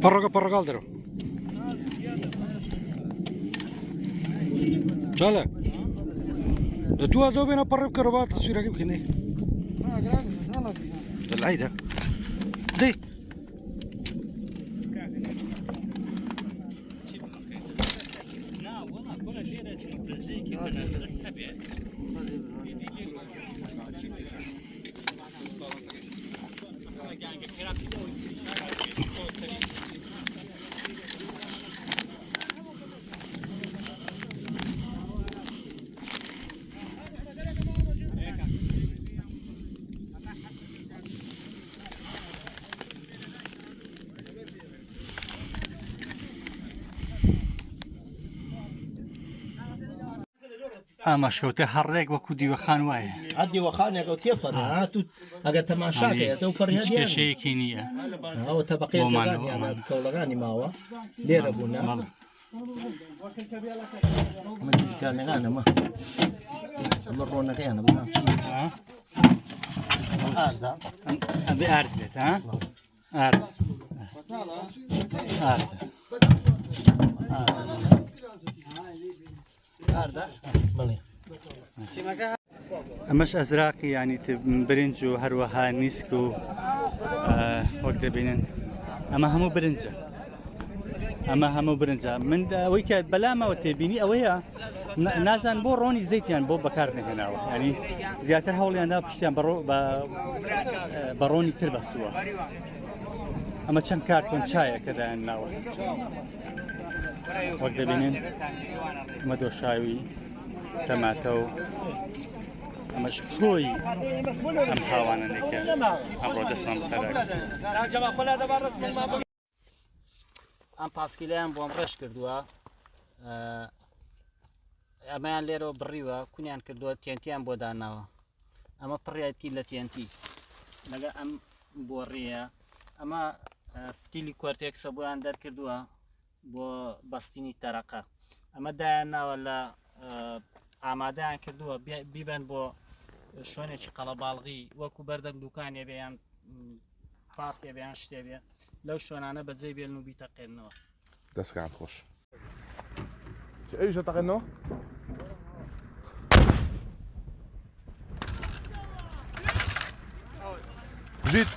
Parra kaldır o. Çala. Tu az o bana parra karabat süragi bkini. العيدة دي ئاماژکەوتە هەڕێک وەکو دیوەخان وایە عدی وەخانێک ئەو تێپەڕ هاتو ئەگەر تەماشاکەیە ئەو پەڕ هیچ کێشەیەکی نییە ئەوە تەبەقەی کەوڵەکانی ماوە لێرە بوون کارنەکانەمە ئەمە ڕۆنەکەیانە بڵام ئەبێ ئارد بێت ها ئارد ئارد ئەمەش ئەزراقی ینی برنج و هەروەها نیسک و وەک دەبینن ئەمە هەموو برنجە ئەمە هەموو برنجە من ئەوەی کە بەلامەوە تێبینی ئەوەیە نازان بۆ ڕۆنی زەیتیان بۆ بەکار نهێناوە ینی زیاتر هەوڵیاندا پشتیان بە ڕۆنی تر بەستووە ئەمە چەند کارتۆن چایە کە دایان ناوە وەک دەبینن ئەمە دۆشاوی تەماتە و ئەمەش کۆی ئەم هاوانەنێکە ئەمڕۆ دەستمان بەسەردا ئەم پاسکیلیان بۆم ڕێژ کردووە ئەمەیان لێرەوە بڕیوە کونیان کردووە تێنتیان بۆ داناوە ئەمە پڕایەتی لە تێنتی لەگە ئەم بۆڕیە ئەمە فتیلی کۆرتێکسە بۆیان دەرکردووە بۆ بەستنی تەرەقە ئەمە دایان ناوە لە ئامادەیان کردووە بیبەن بۆ شوێنێکی قەڵەباڵغی وەکو بەردەم دوکانێ بێیان پاقێ بێیان شتێ بێ لەو شوێنانە بەجێ بێن و بیتەقێنەوە دەستکان خۆش ئەویش دەتەقێنەوە زیت